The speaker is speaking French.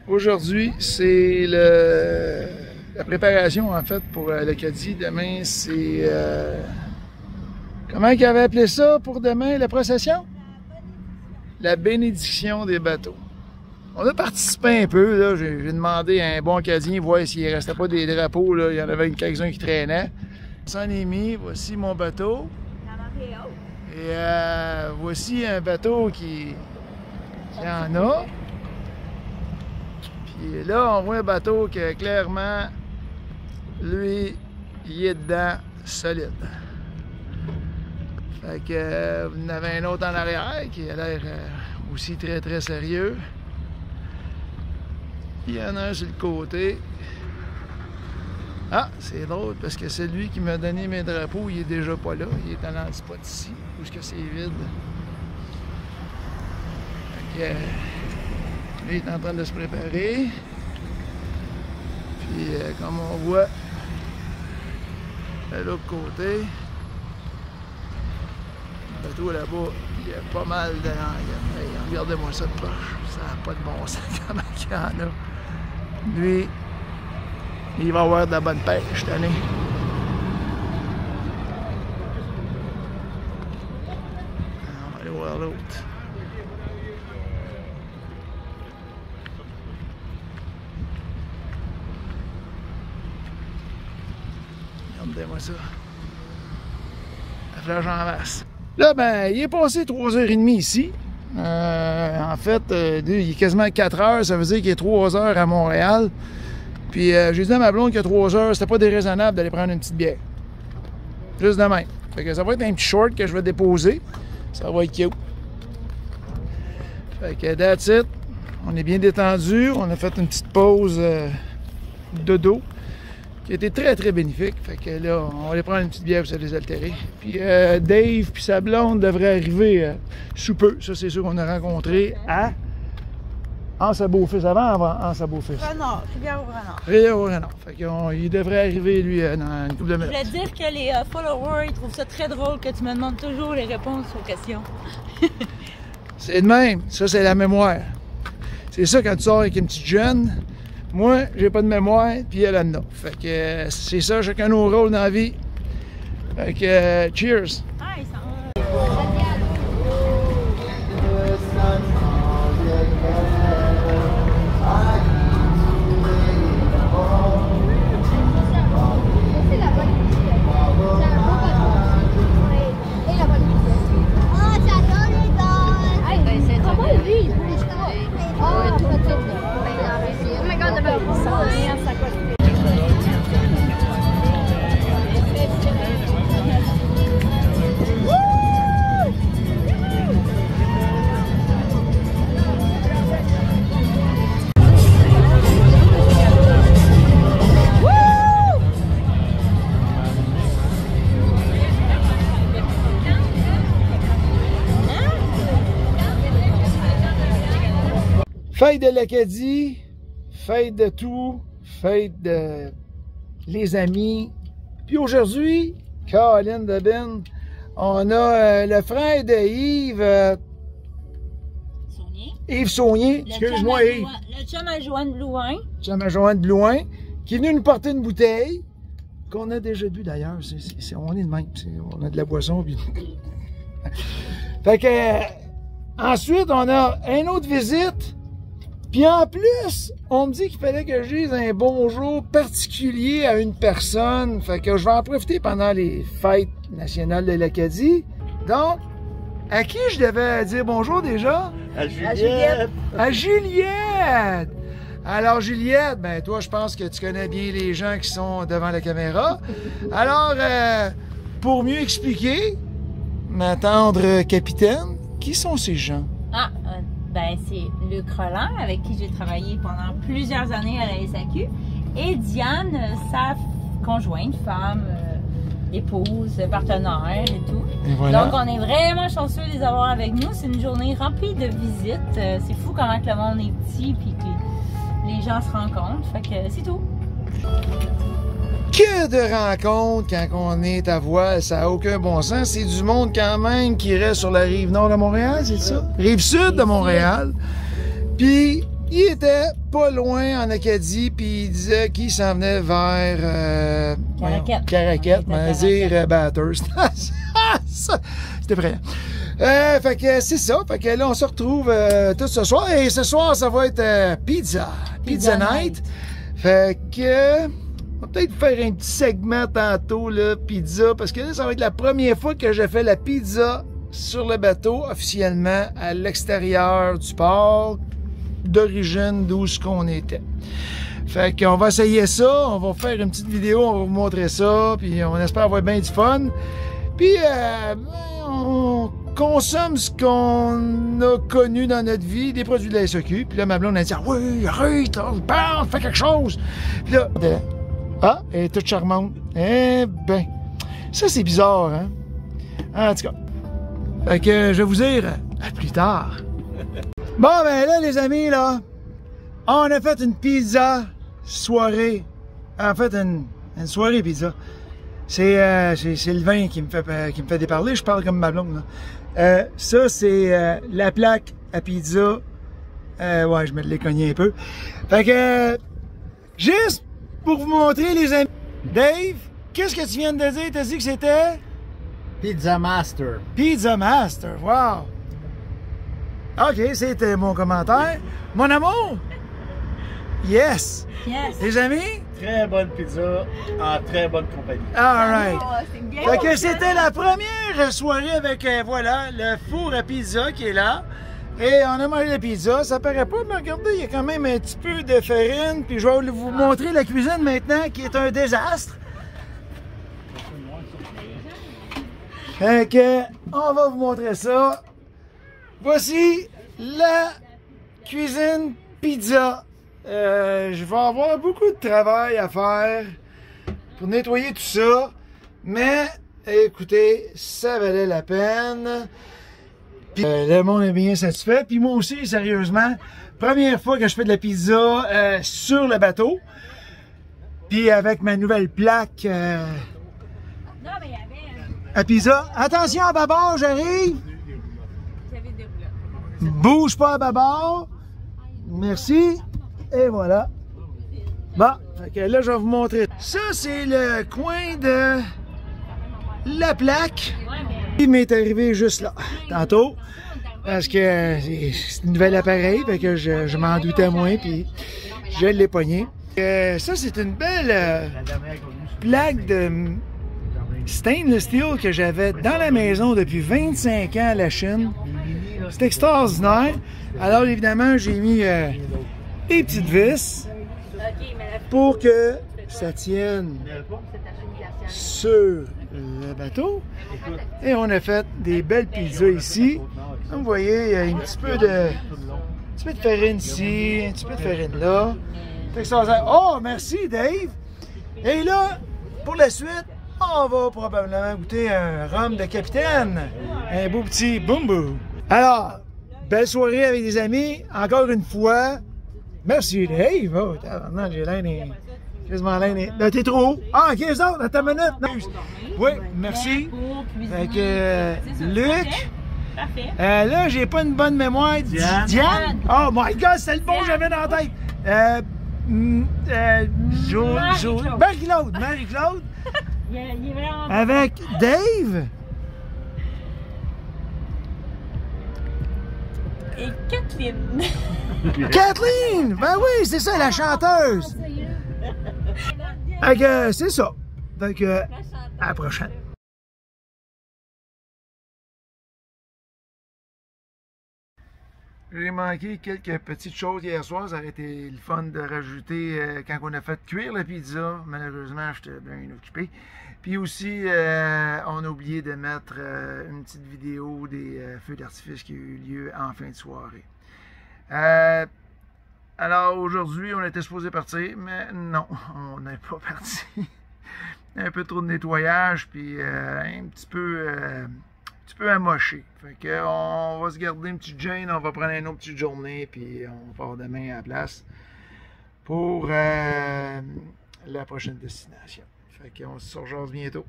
Aujourd'hui, c'est la préparation, en fait, pour l'Acadie. Demain, c'est... comment ils avaient appelé ça pour demain, la procession? La bénédiction des bateaux. On a participé un peu, là. J'ai demandé à un bon Acadien, voir s'il ne restait pas des drapeaux, là. Il y en avait quelques-uns qui traînaient. Ça en est mis. Voici mon bateau. Et voici un bateau qui en a. Puis là, on voit un bateau que clairement, lui, il est dedans solide. Fait que vous en avez un autre en arrière qui a l'air aussi très très sérieux. Il y en a un sur le côté. Ah, c'est drôle parce que celui qui m'a donné mes drapeaux, il est déjà pas là. Il est à l'antipode ici, où est-ce que c'est vide. Fait que, lui, il est en train de se préparer. Puis, comme on voit, de l'autre côté, le bateau là-bas, il y a pas mal de langues. Hey, regardez-moi ça de poche. Ça n'a pas de bon sens comment il y en a. Lui, il va avoir de la bonne pêche cette année. On va aller voir l'autre. Regardez-moi ça. La flèche en masse. Là, ben, il est passé 3h30 ici. En fait, il est quasiment 4 heures, ça veut dire qu'il est 3 heures à Montréal. Puis j'ai dit à ma blonde que 3 heures, c'était pas déraisonnable d'aller prendre une petite bière. Juste de même. Fait que ça va être un petit short que je vais déposer. Ça va être cute. Fait que that's it. On est bien détendu. On a fait une petite pause de dos qui a été très très bénéfique. Fait que là, on va aller prendre une petite bière pour se désaltérer. Puis Dave puis sa blonde devraient arriver sous peu. Ça, c'est sûr qu'on a rencontré à Anse-à-Beaufils, avant Anse-à-Beaufils. Renard, Rivière-au-Renard. Rivière-au-Renard. Fait qu'il devrait arriver, lui, dans une couple de minutes. Je voulais dire que les followers, ils trouvent ça très drôle que tu me demandes toujours les réponses aux questions. C'est de même. Ça, c'est la mémoire. C'est ça quand tu sors avec une petite jeune. Moi, j'ai pas de mémoire, puis elle en a. Fait que c'est ça, chacun nos rôles dans la vie. Fait que cheers! Ah, ils sont... Fête de l'Acadie, fête de tout, fête de les amis. Puis aujourd'hui, Caroline Debin, on a le frère de Yves. Saunier. Yves Saunier, excuse-moi Yves. Le chum à Joanne Blouin. Chum à Joanne Blouin, qui est venu nous porter une bouteille, qu'on a déjà bu d'ailleurs. On est de même, on a de la boisson. Puis... fait que, ensuite, on a une autre visite. Puis en plus, on me dit qu'il fallait que je dise un bonjour particulier à une personne. Fait que je vais en profiter pendant les fêtes nationales de l'Acadie. Donc, à qui je devais dire bonjour déjà? À Juliette! À Juliette! Alors Juliette, ben toi, je pense que tu connais bien les gens qui sont devant la caméra. Alors, pour mieux expliquer, ma tendre capitaine, qui sont ces gens? Ah, ben c'est Luc Roland, avec qui j'ai travaillé pendant plusieurs années à la SAQ, et Diane, sa conjointe, femme, épouse, partenaire et tout. Et voilà. Donc on est vraiment chanceux de les avoir avec nous. C'est une journée remplie de visites. C'est fou comment que le monde est petit puis que les gens se rencontrent. Fait que c'est tout. Que de rencontres quand on est à voile, ça n'a aucun bon sens. C'est du monde quand même qui reste sur la rive nord de Montréal, c'est ça? Rive sud de Montréal. Puis il était pas loin en Acadie, puis il disait qu'il s'en venait vers Caraquette, mais dire Bathurst. C'était vrai. Fait que c'est ça. Fait que là, on se retrouve tout ce soir. Et ce soir, ça va être Pizza Night. Fait que on va peut-être faire un petit segment tantôt, là, pizza, parce que là, ça va être la première fois que je fais la pizza sur le bateau, officiellement, à l'extérieur du port d'origine d'où ce qu'on était. Fait qu'on va essayer ça, on va faire une petite vidéo, on va vous montrer ça, puis on espère avoir bien du fun. Puis on consomme ce qu'on a connu dans notre vie, des produits de la SAQ. Puis là, ma blonde a dit « Oui, arrête, parle, fais quelque chose! » Puis là, ah, elle est toute charmante. Eh ben, ça c'est bizarre, hein? En tout cas. Fait que je vais vous dire à plus tard. Bon, ben là, les amis, là, on a fait une pizza soirée. En fait, une soirée pizza. C'est le vin qui me fait déparler. Je parle comme ma blonde, là. Ça, c'est la plaque à pizza. Ouais, je me l'ai cogné un peu. Fait que, juste pour vous montrer, les amis. Dave, qu'est-ce que tu viens de dire? T'as dit que c'était? Pizza Master. Pizza Master, wow! OK, c'était mon commentaire. Mon amour? Yes! Yes! Les amis? Très bonne pizza en très bonne compagnie. All right. C'est bien. Fait que c'était la première soirée avec, voilà, le four à pizza qui est là. Et on a mangé la pizza. Ça paraît pas, mais regardez, il y a quand même un petit peu de farine. Puis je vais vous montrer la cuisine maintenant, qui est un désastre. Fait que, on va vous montrer ça. Voici la cuisine pizza. Je vais avoir beaucoup de travail à faire pour nettoyer tout ça. Mais, écoutez, ça valait la peine. Puis, le monde est bien satisfait. Puis moi aussi, sérieusement, première fois que je fais de la pizza sur le bateau. Puis avec ma nouvelle plaque Non, mais il y avait. à pizza. Attention à bâbord, j'arrive. Bouge pas à bâbord. Merci. Et voilà. Bon, fait que là, je vais vous montrer. Ça, c'est le coin de la plaque. Il m'est arrivé juste là, tantôt. Parce que c'est un nouvel appareil, fait que je m'en doutais moins, puis je l'ai pogné. Ça, c'est une belle plaque de stainless steel que j'avais dans la maison depuis 25 ans à la Chine. C'est extraordinaire. Alors, évidemment, j'ai mis des petites vis pour que ça tienne sur le bateau. Et on a fait des belles pizzas ici. Comme vous voyez, il y a un petit peu de farine ici, un petit peu de farine là. C'est extraordinaire. Oh, merci Dave! Et là, pour la suite, on va probablement goûter un rhum de capitaine. Un beau petit boum boum. Alors, belle soirée avec des amis. Encore une fois, merci Dave. Oh, non, j'ai l'air quasiment l'air. Là, t'es trop haut. Ah, 15 autres, dans ta minute. Non. Oui, merci. Fait que, Luc. Parfait. Là, j'ai pas une bonne mémoire. Diane. Oh my God, c'était le bon que j'avais dans la tête. Marie-Claude. Marie-Claude. Il est vraiment. Avec Dave. Et Kathleen. Kathleen! Ben oui, c'est ça, la chanteuse. Fait que c'est ça. Fait que à la prochaine. J'ai manqué quelques petites choses hier soir. Ça aurait été le fun de rajouter quand on a fait cuire la pizza. Malheureusement, j'étais bien occupé. Puis aussi, on a oublié de mettre une petite vidéo des feux d'artifice qui a eu lieu en fin de soirée. Alors aujourd'hui, on était supposé partir, mais non, on n'est pas parti. Un peu trop de nettoyage, puis un petit peu amoché. Fait que on va se garder une petite gêne, on va prendre une autre petite journée, puis on part demain à la place pour la prochaine destination. Fait qu'on se rejase bientôt.